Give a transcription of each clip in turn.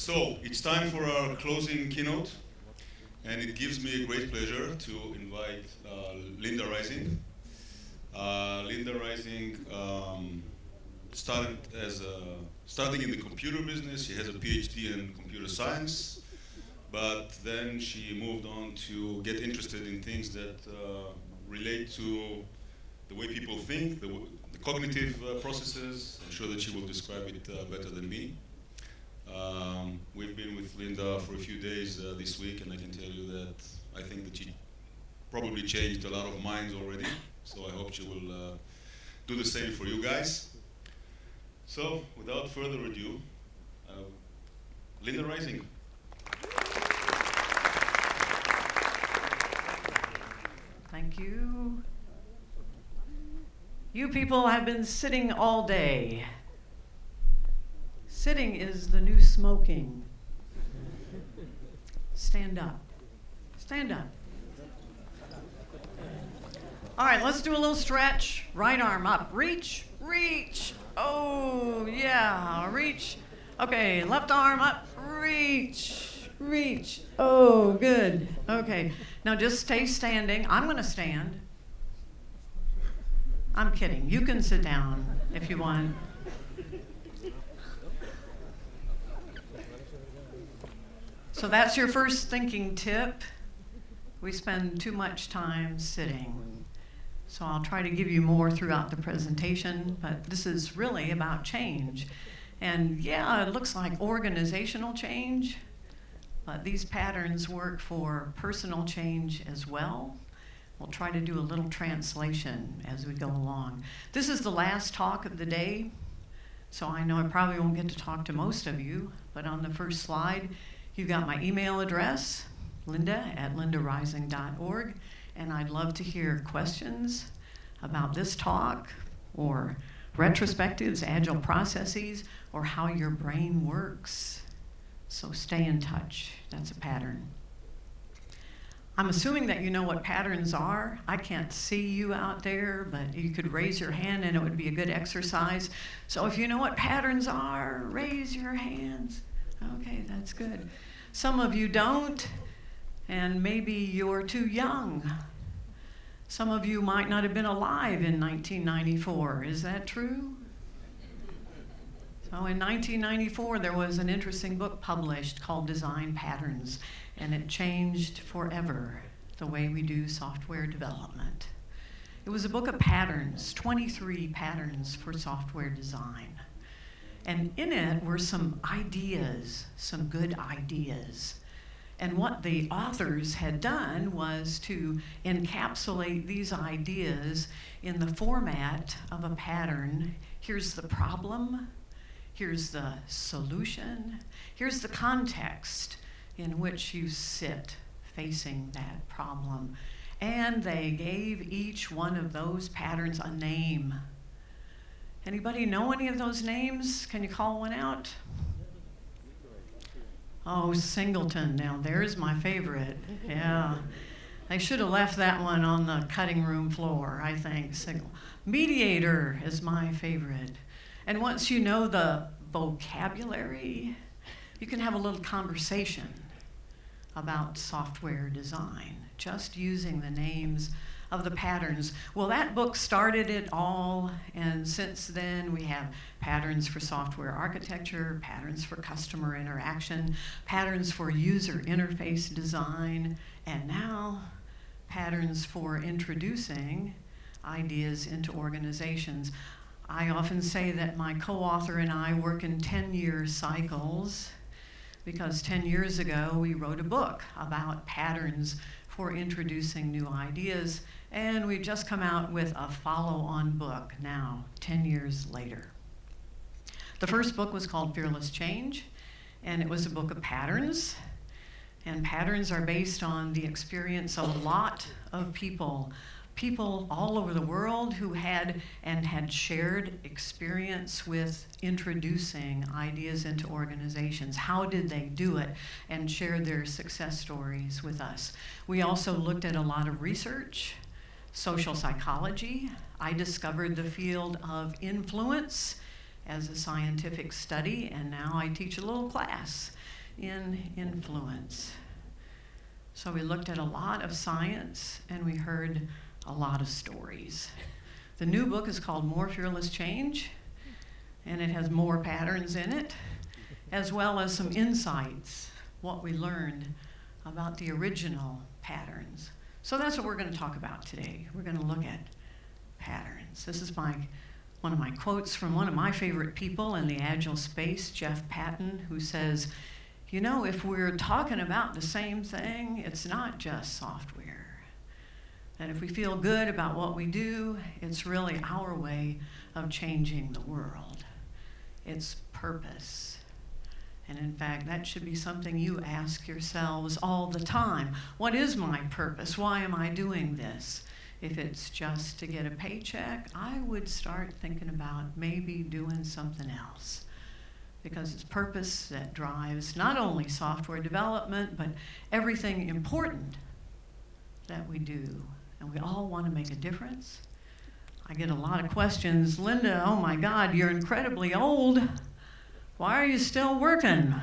So, it's time for our closing keynote, and it gives me a great pleasure to invite Linda Rising. Linda Rising starting in the computer business. She has a PhD in computer science, but then she moved on to get interested in things that relate to the way people think, the cognitive processes. I'm sure that she will describe it better than me. We've been with Linda for a few days this week, and I can tell you that I think that she probably changed a lot of minds already, so I hope she will do the same for you guys. So, without further ado, Linda Rising. Thank you. You people have been sitting all day. Sitting is the new smoking. Stand up. Stand up. All right, let's do a little stretch. Right arm up. Reach, reach. Oh, yeah, reach. Okay, left arm up. Reach, reach. Oh, good. Okay, now just stay standing. I'm going to stand. I'm kidding. You can sit down if you want. So that's your first thinking tip. We spend too much time sitting. So I'll try to give you more throughout the presentation, but this is really about change. And yeah, it looks like organizational change, but these patterns work for personal change as well. We'll try to do a little translation as we go along. This is the last talk of the day, so I know I probably won't get to talk to most of you, but on the first slide, you've got my email address, linda@lindarising.org, and I'd love to hear questions about this talk, or retrospectives, agile processes, or how your brain works. So stay in touch. That's a pattern. I'm assuming that you know what patterns are. I can't see you out there, but you could raise your hand and it would be a good exercise. So if you know what patterns are, raise your hands. Okay, that's good. Some of you don't, and maybe you're too young. Some of you might not have been alive in 1994. Is that true? So in 1994, there was an interesting book published called Design Patterns, and it changed forever the way we do software development. It was a book of patterns, 23 patterns for software design. And in it were some ideas, some good ideas. And what the authors had done was to encapsulate these ideas in the format of a pattern. Here's the problem, here's the solution, here's the context in which you sit facing that problem. And they gave each one of those patterns a name. Anybody know any of those names? Can you call one out? Oh, Singleton. Now, there's my favorite. Yeah. They should have left that one on the cutting room floor, I think. Mediator is my favorite. And once you know the vocabulary, you can have a little conversation about software design, just using the names of the patterns. Well, that book started it all, and since then we have patterns for software architecture, patterns for customer interaction, patterns for user interface design, and now patterns for introducing ideas into organizations. I often say that my co-author and I work in 10-year cycles, because 10 years ago we wrote a book about patterns for introducing new ideas, and we've just come out with a follow-on book now, 10 years later. The first book was called Fearless Change, and it was a book of patterns, and patterns are based on the experience of a lot of people all over the world who had shared experience with introducing ideas into organizations. How did they do it? And shared their success stories with us. We also looked at a lot of research, social psychology. I discovered the field of influence as a scientific study, and now I teach a little class. in influence. So we looked at a lot of science and we heard a lot of stories. The new book is called More Fearless Change, and it has more patterns in it, as well as some insights, what we learned about the original patterns. So that's what we're going to talk about today. We're going to look at patterns. This is one of my quotes from one of my favorite people in the Agile space, Jeff Patton, who says, you know, if we're talking about the same thing, it's not just software. And if we feel good about what we do, it's really our way of changing the world. It's purpose. And in fact, that should be something you ask yourselves all the time. What is my purpose? Why am I doing this? If it's just to get a paycheck, I would start thinking about maybe doing something else. Because it's purpose that drives not only software development, but everything important that we do. And we all want to make a difference. I get a lot of questions. Linda, oh my God, you're incredibly old. Why are you still working?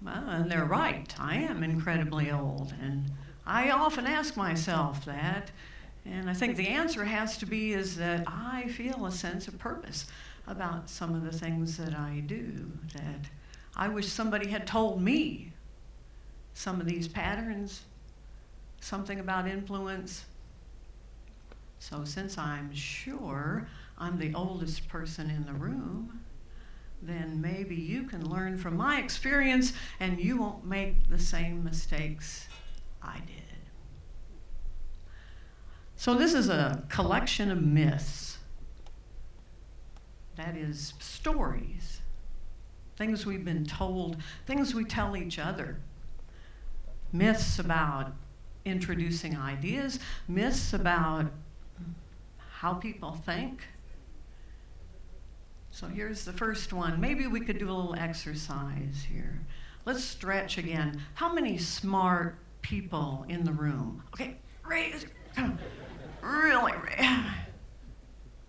Well, and they're right. I am incredibly old. And I often ask myself that. And I think the answer has to be is that I feel a sense of purpose about some of the things that I do, that I wish somebody had told me some of these patterns, something about influence. So since I'm sure I'm the oldest person in the room, then maybe you can learn from my experience and you won't make the same mistakes I did. So this is a collection of myths. That is stories, things we've been told, things we tell each other. Myths about introducing ideas, myths about how people think. So here's the first one. Maybe we could do a little exercise here. Let's stretch again. How many smart people in the room? Okay, raise, really raise.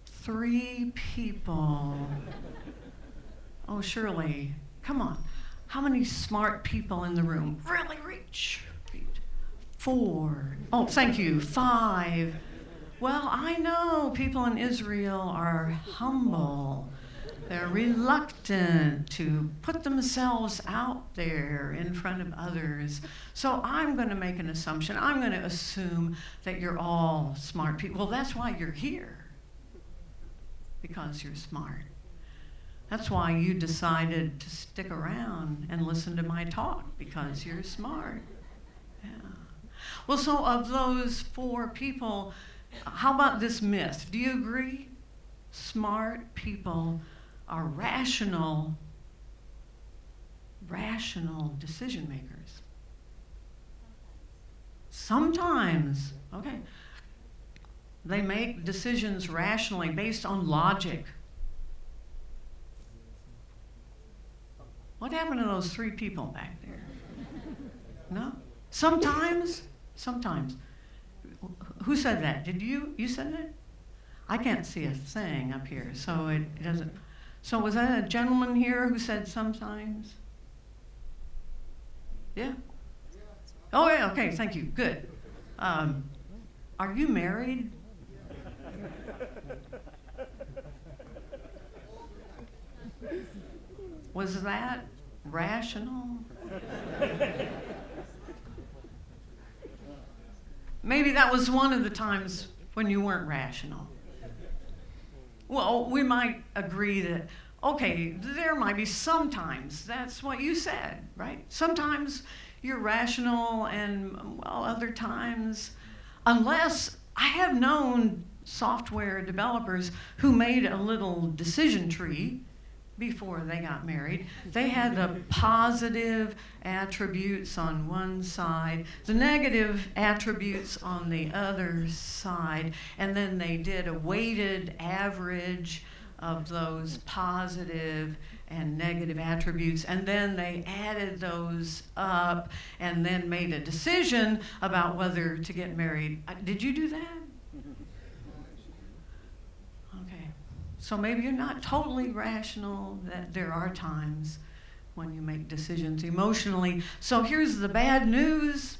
3 people. Oh, Shirley, come on. How many smart people in the room? Really reach. 4. Oh, thank you. 5. Well, I know people in Israel are humble. They're reluctant to put themselves out there in front of others. So I'm going to make an assumption. I'm going to assume that you're all smart people. Well, that's why you're here. Because you're smart. That's why you decided to stick around and listen to my talk, because you're smart. Yeah. Well, so of those 4 people, how about this myth? Do you agree? Smart people are rational decision makers. Sometimes, okay. They make decisions rationally based on logic. What happened to those 3 people back there? No? Sometimes? Sometimes. Who said that? Did you? You said that? I can't see a thing up here, so it doesn't. So was that a gentleman here who said sometimes? Yeah? Oh, yeah, okay, thank you. Good. Are you married? Was that rational? Maybe that was one of the times when you weren't rational. Well, we might agree that, okay, there might be sometimes, that's what you said, right? Sometimes you're rational and, well, other times, unless I have known software developers who made a little decision tree before they got married. They had the positive attributes on one side, the negative attributes on the other side, and then they did a weighted average of those positive and negative attributes, and then they added those up and then made a decision about whether to get married. Did you do that? So maybe you're not totally rational, that there are times when you make decisions emotionally. So here's the bad news.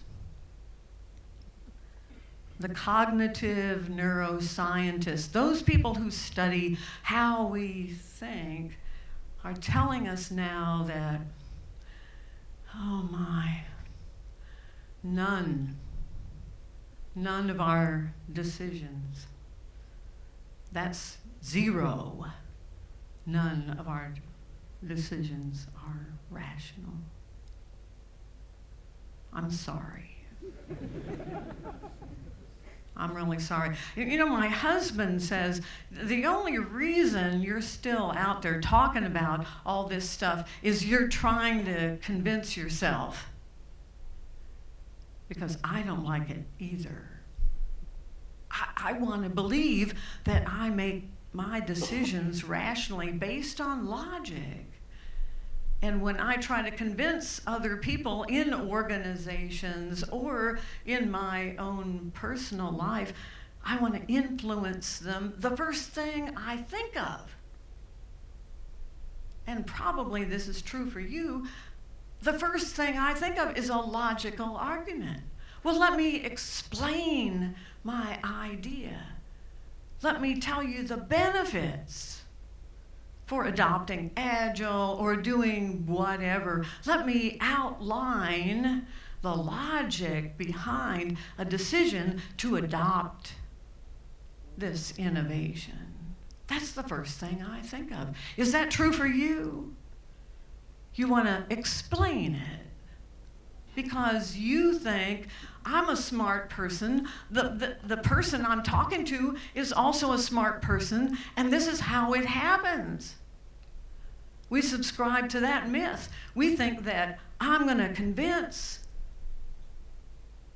The cognitive neuroscientists, those people who study how we think, are telling us now that, oh my, none of our decisions, that's zero, none of our decisions are rational. I'm sorry. I'm really sorry. You know, my husband says the only reason you're still out there talking about all this stuff is you're trying to convince yourself. Because I don't like it either. I want to believe that I make my decisions rationally based on logic. And when I try to convince other people in organizations or in my own personal life, I want to influence them. The first thing I think of, and probably this is true for you, the first thing I think of is a logical argument. Well, let me explain my idea. Let me tell you the benefits for adopting Agile or doing whatever. Let me outline the logic behind a decision to adopt this innovation. That's the first thing I think of. Is that true for you? You want to explain it because you think, I'm a smart person, the person I'm talking to is also a smart person, and this is how it happens. We subscribe to that myth. We think that I'm going to convince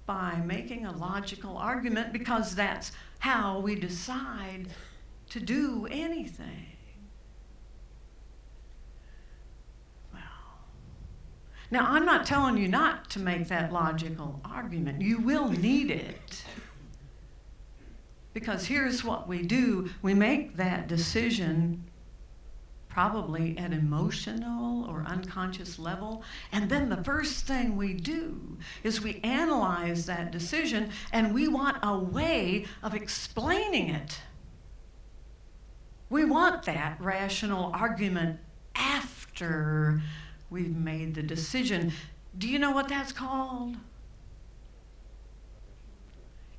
by making a logical argument because that's how we decide to do anything. Now, I'm not telling you not to make that logical argument. You will need it. Because here's what we do. We make that decision probably at emotional or unconscious level. And then the first thing we do is we analyze that decision and we want a way of explaining it. We want that rational argument after we've made the decision. Do you know what that's called?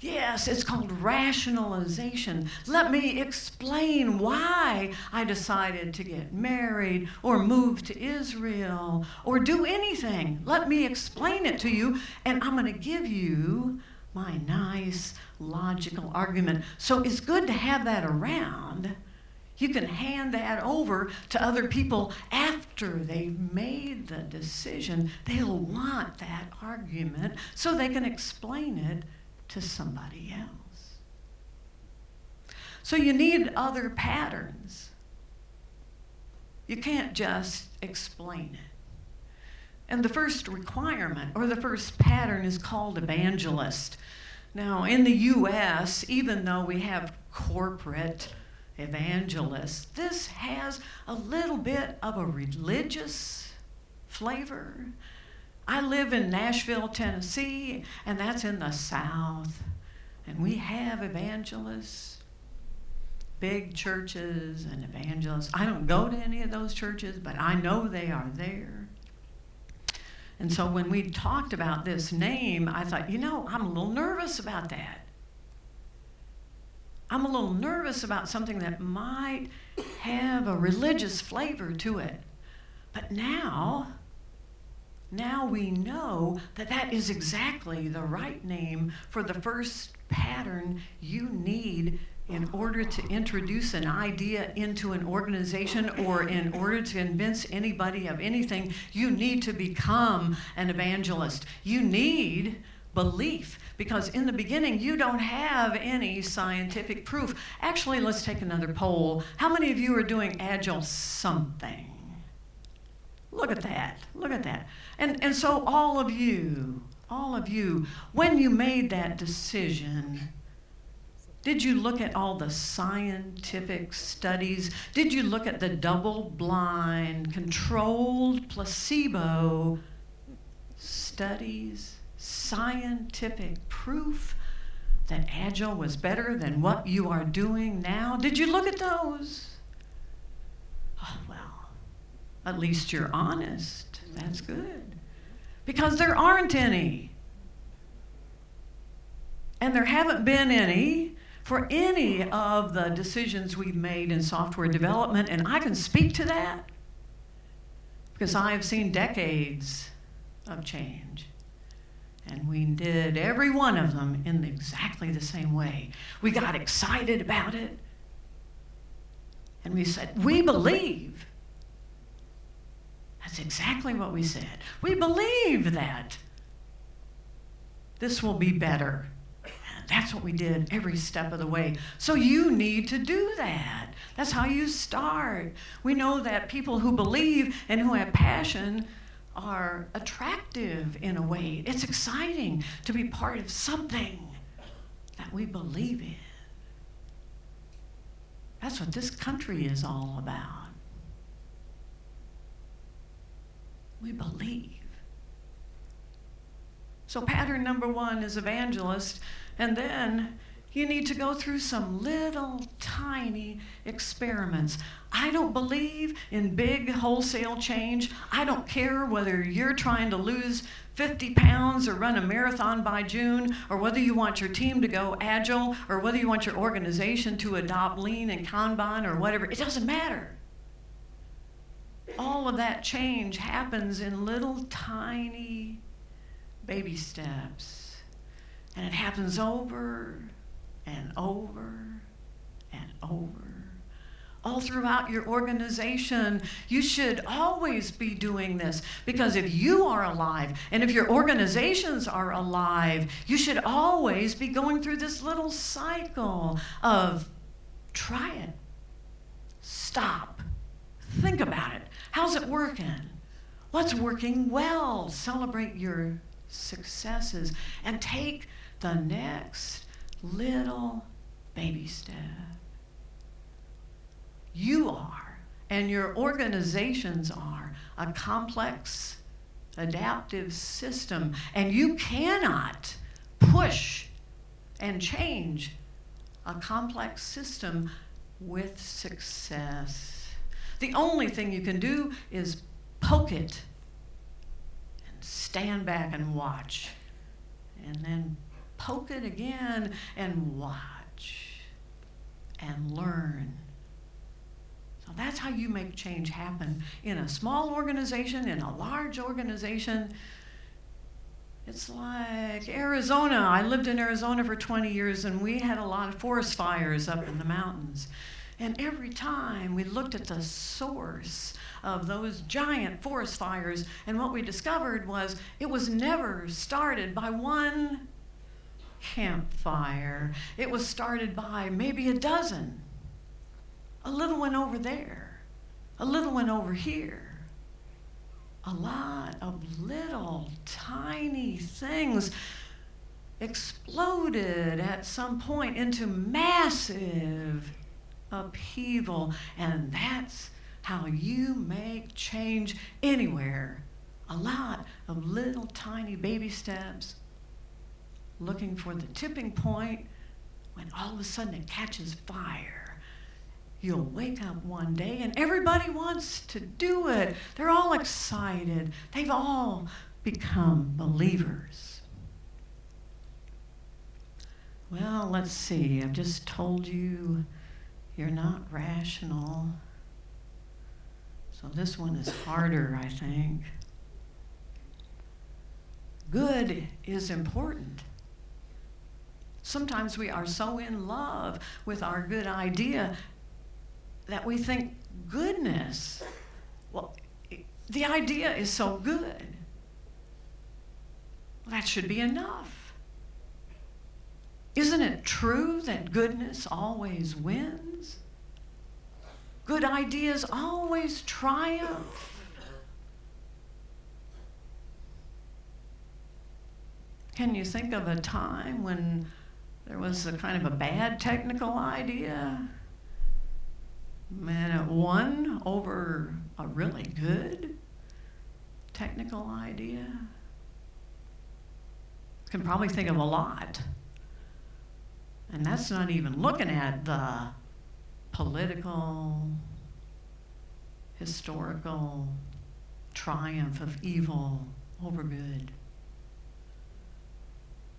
Yes, it's called rationalization. Let me explain why I decided to get married or move to Israel or do anything. Let me explain it to you, and I'm going to give you my nice logical argument. So it's good to have that around. You can hand that over to other people after they've made the decision. They'll want that argument so they can explain it to somebody else. So you need other patterns. You can't just explain it. And the first requirement or the first pattern is called Evangelist. Now, in the U.S., even though we have corporate evangelists, this has a little bit of a religious flavor. I live in Nashville, Tennessee, and that's in the South. And we have evangelists, big churches and evangelists. I don't go to any of those churches, but I know they are there. And so when we talked about this name, I thought, I'm a little nervous about that. I'm a little nervous about something that might have a religious flavor to it. But now we know that that is exactly the right name for the first pattern you need in order to introduce an idea into an organization or in order to convince anybody of anything. You need to become an evangelist. You need belief, because in the beginning you don't have any scientific proof. Actually, let's take another poll. How many of you are doing Agile something? Look at that, look at that. And so all of you, when you made that decision Did you look at all the scientific studies? Did you look at the double-blind, controlled placebo studies, scientific proof that Agile was better than what you are doing now? Did you look at those? Oh, well, at least you're honest. That's good. Because there aren't any. And there haven't been any for any of the decisions we've made in software development, and I can speak to that because I have seen decades of change. And we did every one of them in exactly the same way. We got excited about it, and we said, we believe. That's exactly what we said. We believe that this will be better. That's what we did every step of the way. So you need to do that. That's how you start. We know that people who believe and who have passion are attractive in a way. It's exciting to be part of something that we believe in. That's what this country is all about. We believe. So pattern number 1 is evangelist. And then you need to go through some little tiny experiments. I don't believe in big wholesale change. I don't care whether you're trying to lose 50 pounds or run a marathon by June, or whether you want your team to go agile, or whether you want your organization to adopt lean and Kanban or whatever. It doesn't matter. All of that change happens in little tiny baby steps. And it happens over and over and over. All throughout your organization, you should always be doing this, because if you are alive and if your organizations are alive, you should always be going through this little cycle of try it, stop, think about it. How's it working? What's working well? Celebrate your successes and take the next little baby step. You are, and your organizations are, a complex, adaptive system, and you cannot push and change a complex system with success. The only thing you can do is poke it and stand back and watch, and then poke it again and watch and learn. So that's how you make change happen in a small organization, in a large organization. It's like Arizona. I lived in Arizona for 20 years, and we had a lot of forest fires up in the mountains. And every time we looked at the source of those giant forest fires, and what we discovered was it was never started by one campfire. It was started by maybe a dozen. A little one over there, a little one over here. A lot of little tiny things exploded at some point into massive upheaval, and that's how you make change anywhere. A lot of little tiny baby steps, looking for the tipping point when all of a sudden it catches fire. You'll wake up one day and everybody wants to do it. They're all excited. They've all become believers. Well, let's see. I've just told you you're not rational. So this one is harder, I think. Good is important. Sometimes we are so in love with our good idea that we think goodness, well, the idea is so good. That should be enough. Isn't it true that goodness always wins? Good ideas always triumph. Can you think of a time when there was a kind of a bad technical idea, and it won over a really good technical idea. Can probably think of a lot. And that's not even looking at the political, historical triumph of evil over good.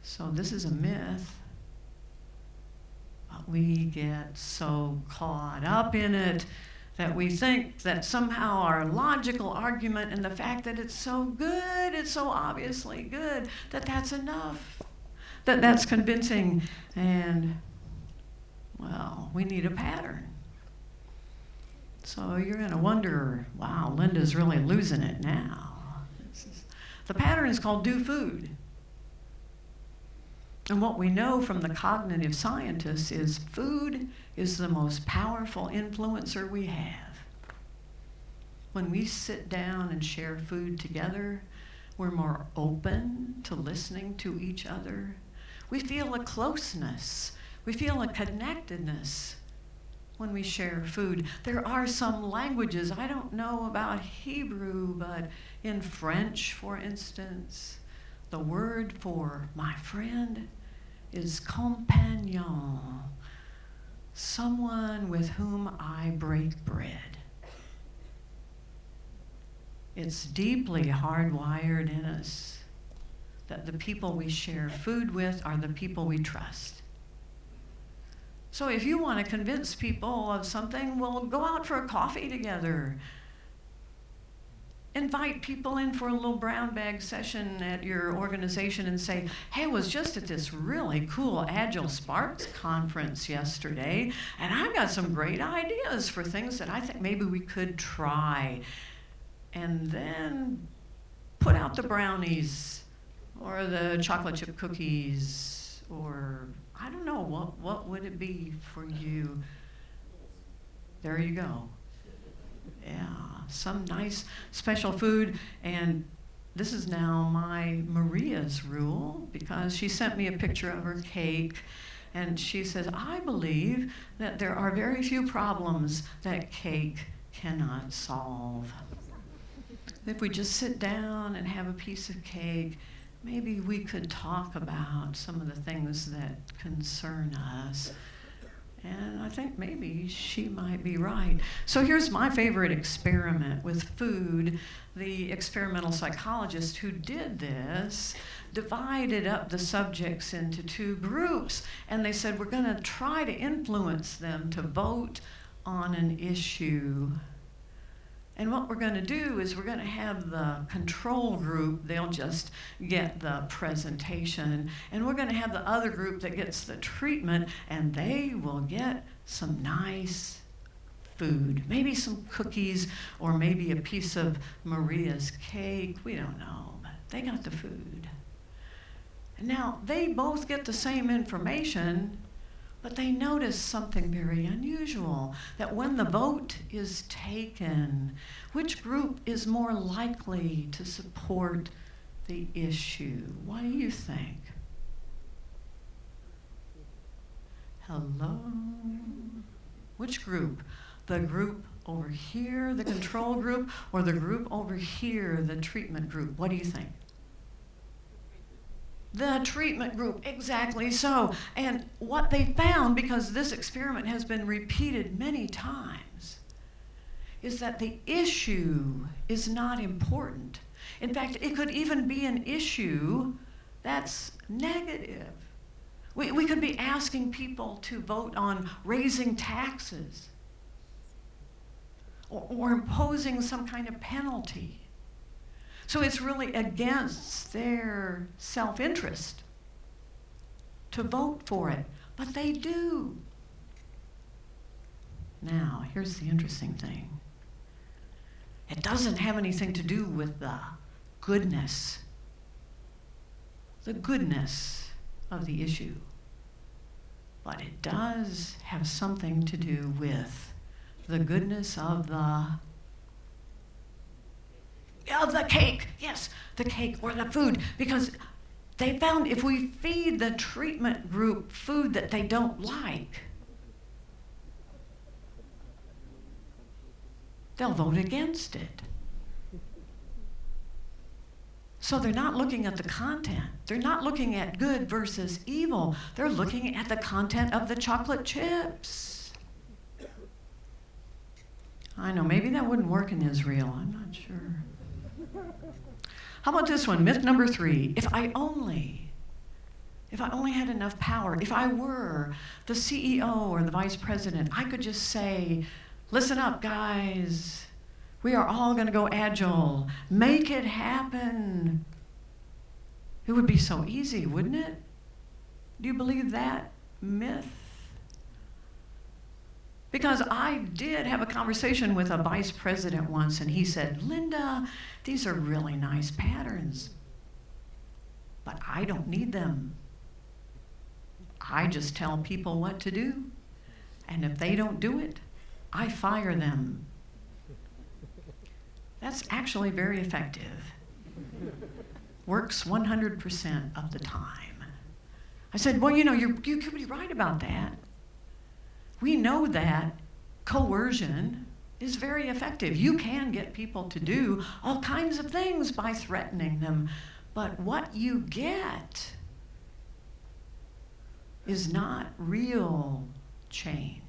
So this is a myth, but we get so caught up in it that we think that somehow our logical argument and the fact that it's so good, it's so obviously good, that that's enough, that that's convincing. And, well, we need a pattern. So you're going to wonder, wow, Linda's really losing it now. The pattern is called do food. And what we know from the cognitive scientists is food is the most powerful influencer we have. When we sit down and share food together, we're more open to listening to each other. We feel a closeness. We feel a connectedness when we share food. There are some languages, I don't know about Hebrew, but in French, for instance, the word for my friend is compagnon, someone with whom I break bread. It's deeply hardwired in us that the people we share food with are the people we trust. So if you want to convince people of something, well, go out for a coffee together. Invite people in for a little brown bag session at your organization and say, hey, I was just at this really cool Agile Sparks conference yesterday, and I've got some great ideas for things that I think maybe we could try. And then put out the brownies or the chocolate chip cookies, or I don't know, what would it be for you? There you go. Yeah, some nice special food. And this is now my Maria's rule, because she sent me a picture of her cake, and she says, I believe that there are very few problems that cake cannot solve. If we just sit down and have a piece of cake, maybe we could talk about some of the things that concern us. And I think maybe she might be right. So here's my favorite experiment with food. The experimental psychologist who did this divided up the subjects into two groups, and they said, we're going to try to influence them to vote on an issue. And what we're going to do is we're going to have the control group, they'll just get the presentation, and we're going to have the other group that gets the treatment, and they will get some nice food, maybe some cookies, or maybe a piece of Maria's cake, we don't know, but they got the food. And now, they both get the same information, but they notice something very unusual, that when the vote is taken, which group is more likely to support the issue? What do you think? Hello? Which group? The group over here, the control group, or the group over here, the treatment group? What do you think? The treatment group, exactly so. And what they found, because this experiment has been repeated many times, is that the issue is not important. In fact, it could even be an issue that's negative. We could be asking people to vote on raising taxes or imposing some kind of penalty. So it's really against their self-interest to vote for it, but they do. Now, here's the interesting thing. It doesn't have anything to do with the goodness of the issue, but it does have something to do with the goodness of the cake, yes, the cake or the food, because They found if we feed the treatment group food that they don't like, they'll vote against it. So they're not looking at the content. They're not looking at good versus evil. They're looking at the content of the chocolate chips. I know, maybe that wouldn't work in Israel. I'm not sure. How about this one? Myth number 3. If I only had enough power, if I were the CEO or the vice president, I could just say, listen up, guys. We are all going to go agile. Make it happen. It would be so easy, wouldn't it? Do you believe that myth? Because I did have a conversation with a vice president once, and he said, Linda, these are really nice patterns, but I don't need them. I just tell people what to do, and if they don't do it, I fire them. That's actually very effective. Works 100% of the time. I said, well, you could be right about that. We know that coercion is very effective. You can get people to do all kinds of things by threatening them, but what you get is not real change.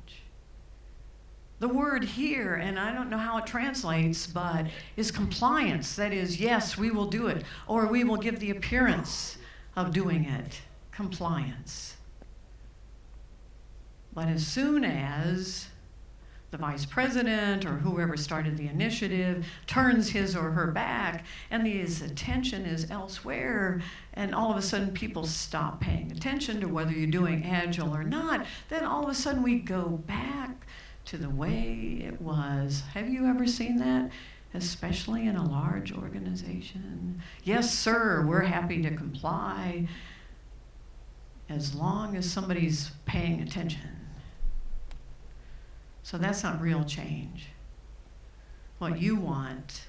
The word here, and I don't know how it translates, but is compliance. That is, yes, we will do it, or we will give the appearance of doing it. Compliance. But as soon as the vice president or whoever started the initiative turns his or her back and his attention is elsewhere, and all of a sudden people stop paying attention to whether you're doing agile or not, then all of a sudden we go back to the way it was. Have you ever seen that? Especially in a large organization. Yes, sir, we're happy to comply as long as somebody's paying attention. So that's not real change. What you want,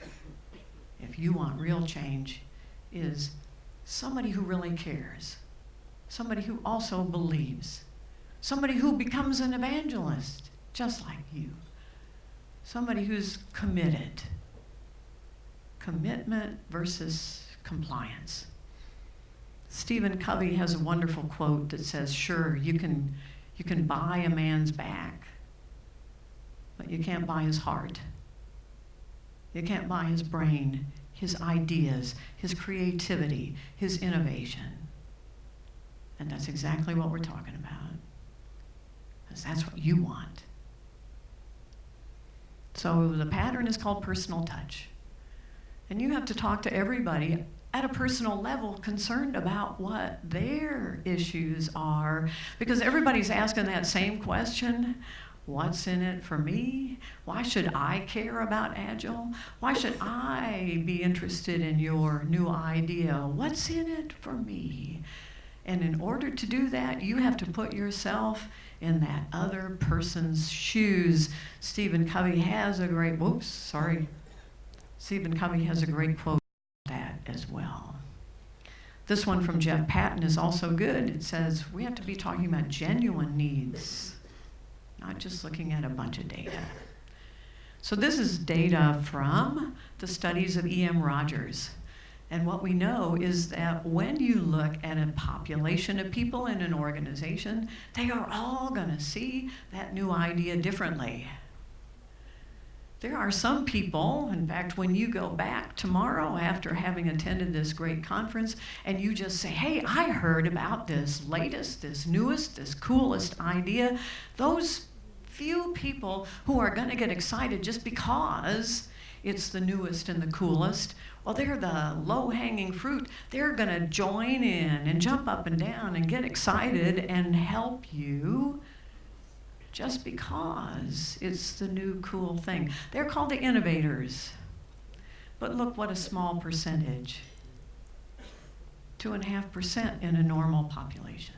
if you want real change, is somebody who really cares, somebody who also believes, somebody who becomes an evangelist, just like you. Somebody who's committed. Commitment versus compliance. Stephen Covey has a wonderful quote that says, sure, you can buy a man's back, but you can't buy his heart. You can't buy his brain, his ideas, his creativity, his innovation. And that's exactly what we're talking about. Because that's what you want. So the pattern is called personal touch. And you have to talk to everybody at a personal level concerned about what their issues are, because everybody's asking that same question. What's in it for me? Why should I care about Agile? Why should I be interested in your new idea? What's in it for me? And in order to do that, you have to put yourself in that other person's shoes. Stephen Covey has a great quote about that as well. This one from Jeff Patton is also good. It says, we have to be talking about genuine needs, not just looking at a bunch of data. So this is data from the studies of E.M. Rogers. And what we know is that when you look at a population of people in an organization, they are all going to see that new idea differently. There are some people, in fact, when you go back tomorrow after having attended this great conference and you just say, hey, I heard about this latest, this newest, this coolest idea, those few people who are going to get excited just because it's the newest and the coolest, well, they're the low-hanging fruit. They're going to join in and jump up and down and get excited and help you just because it's the new cool thing. They're called the innovators. But look what a small percentage. 2.5% in a normal population.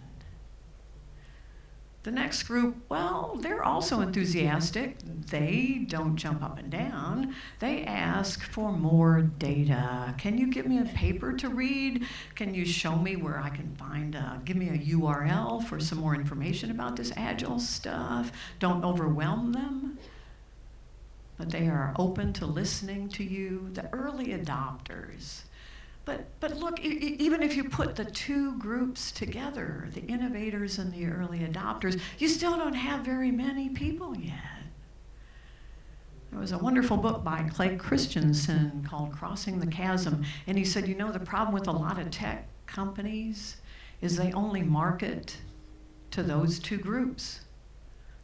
The next group, well, they're also enthusiastic. They don't jump up and down. They ask for more data. Can you give me a paper to read? Can you show me where I can find, give me a URL for some more information about this Agile stuff? Don't overwhelm them. But they are open to listening to you. The early adopters. But look, even if you put the two groups together, the innovators and the early adopters, you still don't have very many people yet. There was a wonderful book by Clay Christensen called Crossing the Chasm, and he said, you know, the problem with a lot of tech companies is they only market to those two groups.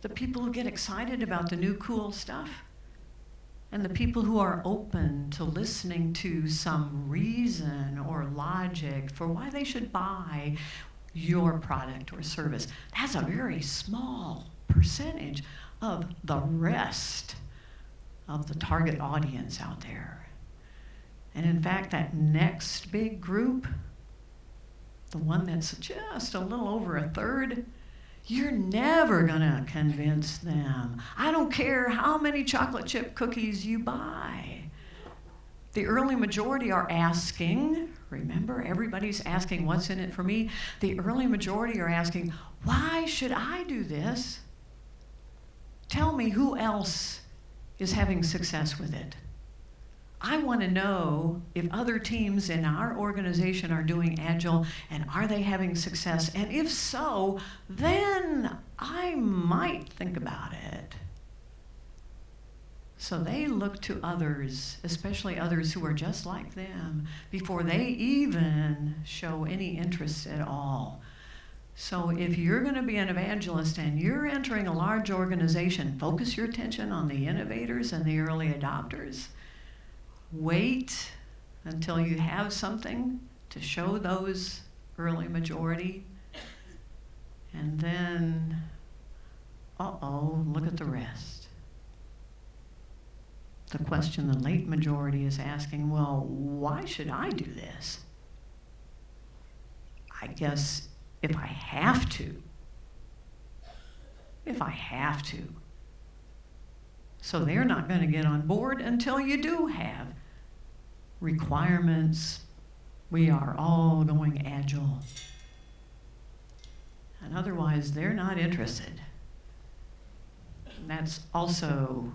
The people who get excited about the new cool stuff, and the people who are open to listening to some reason or logic for why they should buy your product or service. That's a very small percentage of the rest of the target audience out there. And in fact, that next big group, the one that's just a little over a third, you're never gonna convince them. I don't care how many chocolate chip cookies you buy. The early majority are asking, remember, everybody's asking what's in it for me? The early majority are asking, why should I do this? Tell me who else is having success with it. I want to know if other teams in our organization are doing Agile and are they having success? And if so, then I might think about it. So they look to others, especially others who are just like them, before they even show any interest at all. So if you're going to be an evangelist and you're entering a large organization, focus your attention on the innovators and the early adopters. Wait until you have something to show those early majority. And then, look at the rest. The question the late majority is asking, well, why should I do this? I guess if I have to. So they're not going to get on board until you do have requirements. We are all going Agile. And otherwise, they're not interested. And that's also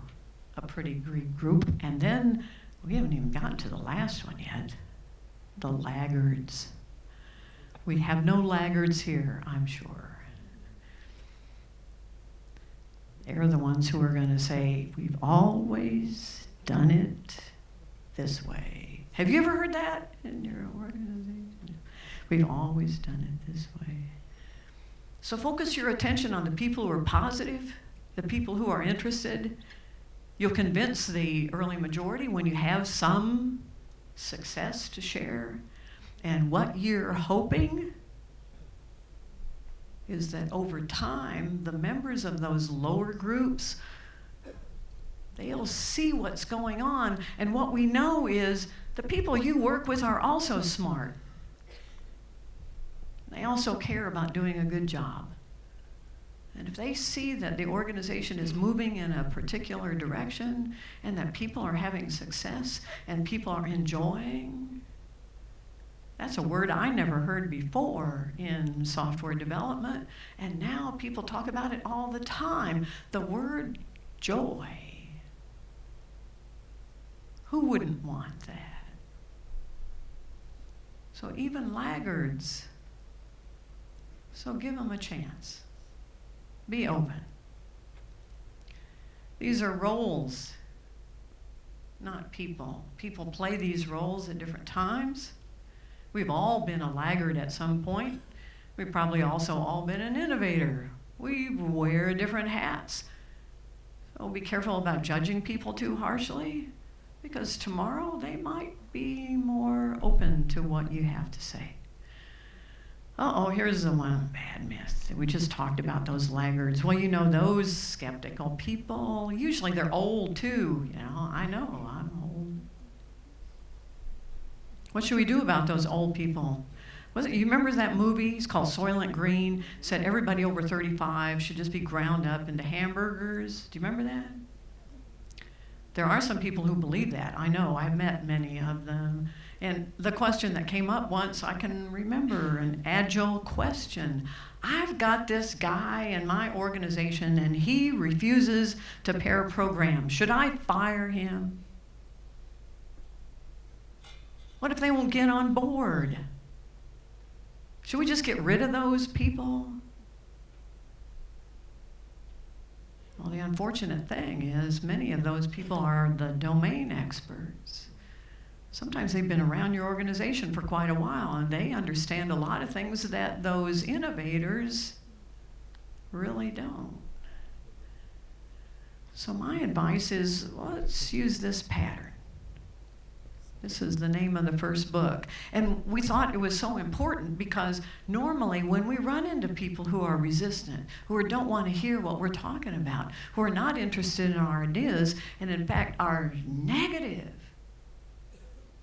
a pretty big group. And then we haven't even gotten to the last one yet, the laggards. We have no laggards here, I'm sure. They're the ones who are going to say, we've always done it this way. Have you ever heard that in your organization? We've always done it this way. So focus your attention on the people who are positive, the people who are interested. You'll convince the early majority when you have some success to share. And what you're hoping is that over time, the members of those lower groups, they'll see what's going on. And what we know is the people you work with are also smart. They also care about doing a good job. And if they see that the organization is moving in a particular direction and that people are having success and people are enjoying, that's a word I never heard before in software development, and now people talk about it all the time. The word joy. Who wouldn't want that? So even laggards, so give them a chance. Be open. These are roles, not people. People play these roles at different times. We've all been a laggard at some point. We've probably also all been an innovator. We wear different hats. So be careful about judging people too harshly, because tomorrow they might be more open to what you have to say. Here's the one bad myth. We just talked about those laggards. Well, you know, those skeptical people, usually they're old too. You know, I know, I'm old. What should we do about those old people? You remember that movie? It's called Soylent Green. Said everybody over 35 should just be ground up into hamburgers. Do you remember that? There are some people who believe that. I know, I've met many of them. And the question that came up once, I can remember, an Agile question. I've got this guy in my organization and he refuses to pair programs. Should I fire him? What if they won't get on board? Should we just get rid of those people? Well, the unfortunate thing is many of those people are the domain experts. Sometimes they've been around your organization for quite a while and they understand a lot of things that those innovators really don't. So my advice is, let's use this pattern. This is the name of the first book. And we thought it was so important because normally when we run into people who are resistant, who don't want to hear what we're talking about, who are not interested in our ideas, and in fact are negative,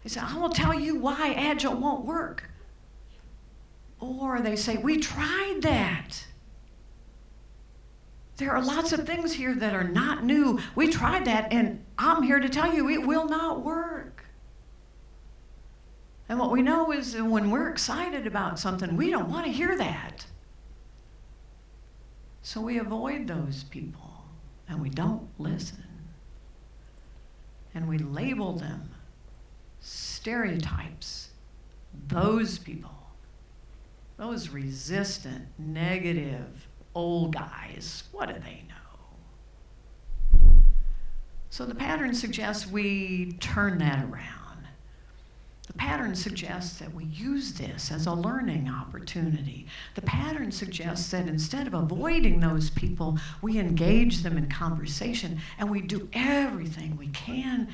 they say, I will tell you why Agile won't work. Or they say, we tried that. There are lots of things here that are not new. We tried that, and I'm here to tell you it will not work. And what we know is that when we're excited about something, we don't want to hear that. So we avoid those people, and we don't listen. And we label them stereotypes. Those people, those resistant, negative, old guys, what do they know? So the pattern suggests we turn that around. The pattern suggests that we use this as a learning opportunity. The pattern suggests that instead of avoiding those people, we engage them in conversation and we do everything we can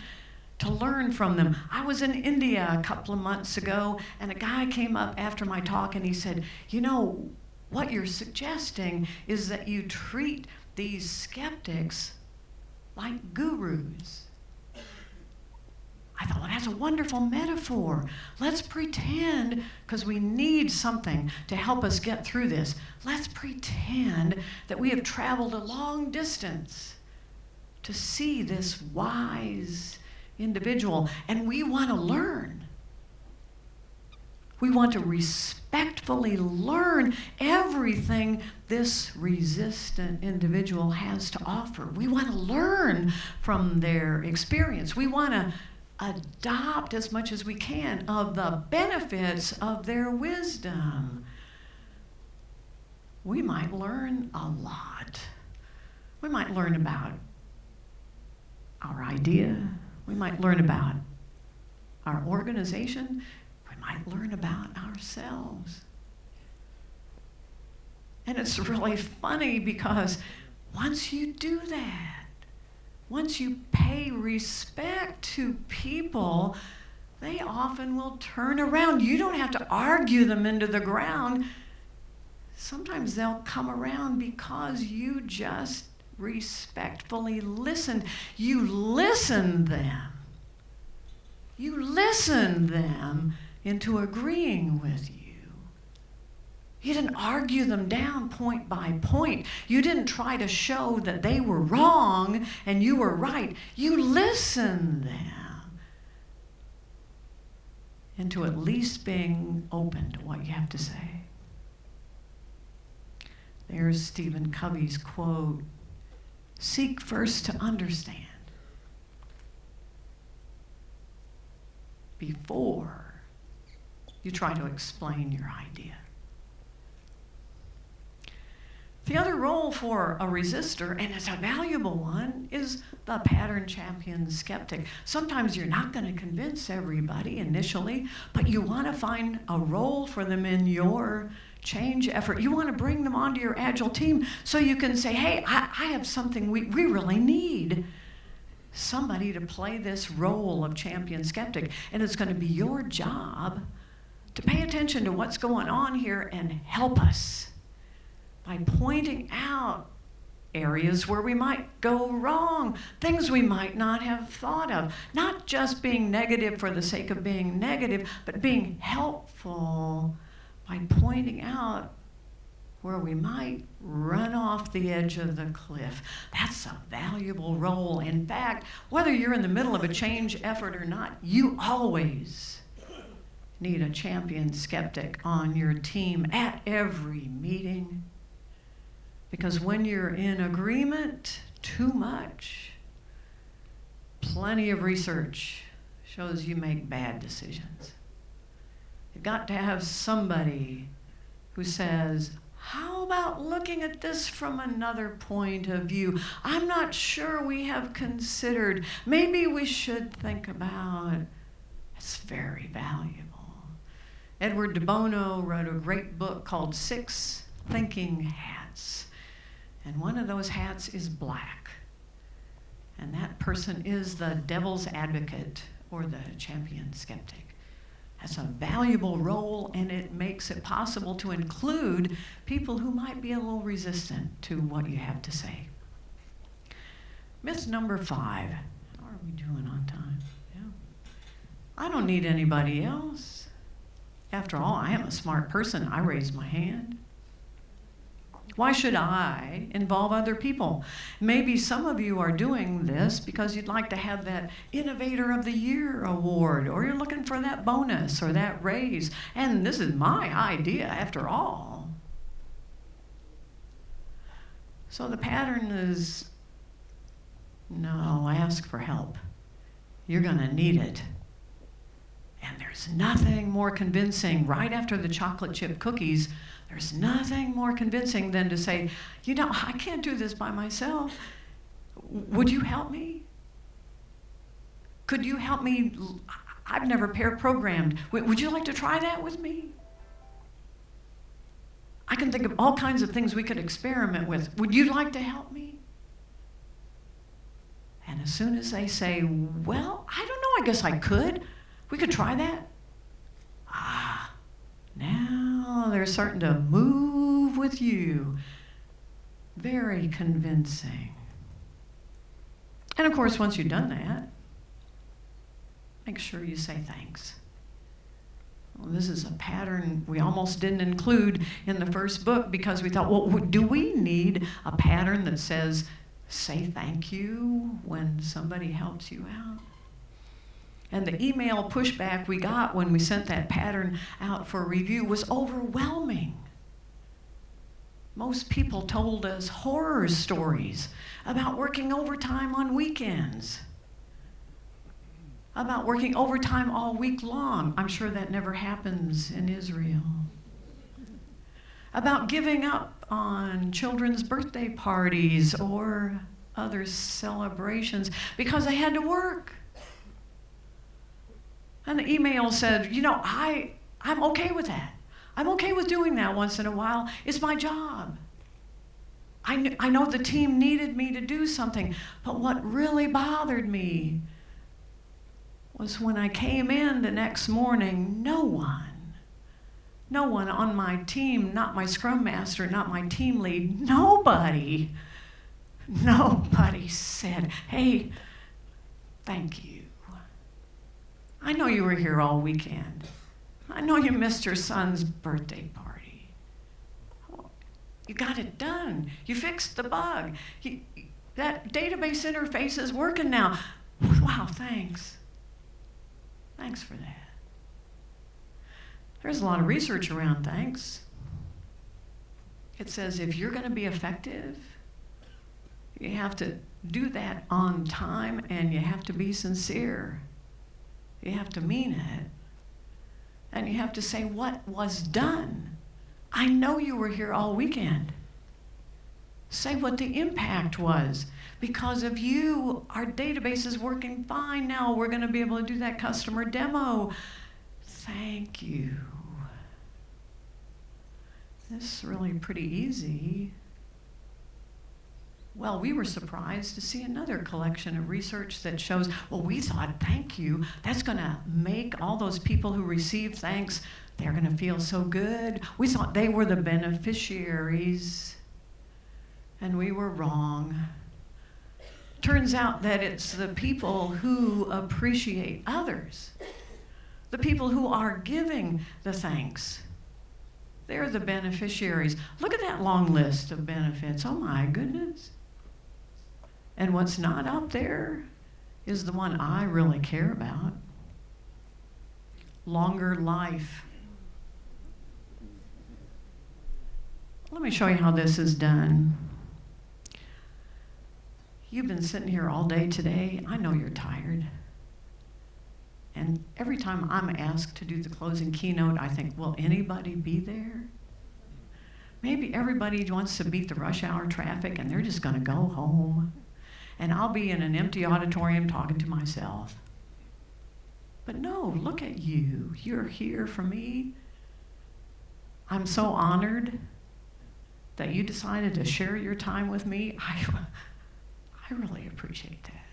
to learn from them. I was in India a couple of months ago and a guy came up after my talk and he said, you know, what you're suggesting is that you treat these skeptics like gurus. I thought, well, that's a wonderful metaphor. Let's pretend, because we need something to help us get through this, let's pretend that we have traveled a long distance to see this wise individual, and we want to learn. We want to respectfully learn everything this resistant individual has to offer. We want to learn from their experience. We want to adopt as much as we can of the benefits of their wisdom. We might learn a lot. We might learn about our idea. We might learn about our organization. We might learn about ourselves. And it's really funny because once you do that, once you pay respect to people, they often will turn around. You don't have to argue them into the ground. Sometimes they'll come around because you just respectfully listened. You listened them. You listened them into agreeing with you. You didn't argue them down point by point. You didn't try to show that they were wrong and you were right. You listened them into at least being open to what you have to say. There's Stephen Covey's quote, "Seek first to understand before you try to explain your idea." The other role for a resistor, and it's a valuable one, is the pattern champion skeptic. Sometimes you're not going to convince everybody initially, but you want to find a role for them in your change effort. You want to bring them onto your Agile team so you can say, hey, I have something we really need. Somebody to play this role of champion skeptic. And it's going to be your job to pay attention to what's going on here and help us by pointing out areas where we might go wrong, things we might not have thought of. Not just being negative for the sake of being negative, but being helpful by pointing out where we might run off the edge of the cliff. That's a valuable role. In fact, whether you're in the middle of a change effort or not, you always need a champion skeptic on your team at every meeting. Because when you're in agreement too much, plenty of research shows you make bad decisions. You've got to have somebody who says, how about looking at this from another point of view? I'm not sure we have considered. Maybe we should think about. It's very valuable. Edward de Bono wrote a great book called 6 Thinking Hats. And one of those hats is black. And that person is the devil's advocate or the champion skeptic. That's a valuable role, and it makes it possible to include people who might be a little resistant to what you have to say. Myth number 5. How are we doing on time? Yeah. I don't need anybody else. After all, I am a smart person. I raise my hand. Why should I involve other people? Maybe some of you are doing this because you'd like to have that Innovator of the Year award, or you're looking for that bonus or that raise. And this is my idea, after all. So the pattern is, no, ask for help. You're going to need it. And there's nothing more convincing right after the chocolate chip cookies. There's nothing more convincing than to say, you know, I can't do this by myself. Would you help me? Could you help me? I've never pair programmed. Would you like to try that with me? I can think of all kinds of things we could experiment with. Would you like to help me? And as soon as they say, well, I don't know, I guess I could. We could try that. Now they're starting to move with you. Very convincing. And of course, once you've done that, make sure you say thanks. Well, this is a pattern we almost didn't include in the first book because we thought, well, do we need a pattern that says, say thank you when somebody helps you out? And the email pushback we got when we sent that pattern out for review was overwhelming. Most people told us horror stories about working overtime on weekends, about working overtime all week long. I'm sure that never happens in Israel. About giving up on children's birthday parties or other celebrations because they had to work. And the email said, you know, I'm okay with that. I'm okay with doing that once in a while. It's my job. I know the team needed me to do something, but what really bothered me was when I came in the next morning, no one on my team, not my scrum master, not my team lead, nobody said, hey, thank you. I know you were here all weekend. I know you missed your son's birthday party. You got it done. You fixed the bug. That database interface is working now. Wow, thanks. Thanks for that. There's a lot of research around thanks. It says if you're going to be effective, you have to do that on time and you have to be sincere. You have to mean it. And you have to say what was done. I know you were here all weekend. Say what the impact was. Because of you, our database is working fine now. We're going to be able to do that customer demo. Thank you. This is really pretty easy. Well, we were surprised to see another collection of research that shows, well, we thought, thank you, that's going to make all those people who receive thanks, they're going to feel so good. We thought they were the beneficiaries, and we were wrong. Turns out that it's the people who appreciate others, the people who are giving the thanks, They're the beneficiaries. Look at that long list of benefits. Oh my goodness. And what's not up there is the one I really care about. Longer life. Let me show you how this is done. You've been sitting here all day today. I know you're tired. And every time I'm asked to do the closing keynote, I think, will anybody be there? Maybe everybody wants to beat the rush hour traffic and they're just going to go home. And I'll be in an empty auditorium talking to myself. But no, look at you. You're here for me. I'm so honored that you decided to share your time with me. I really appreciate that.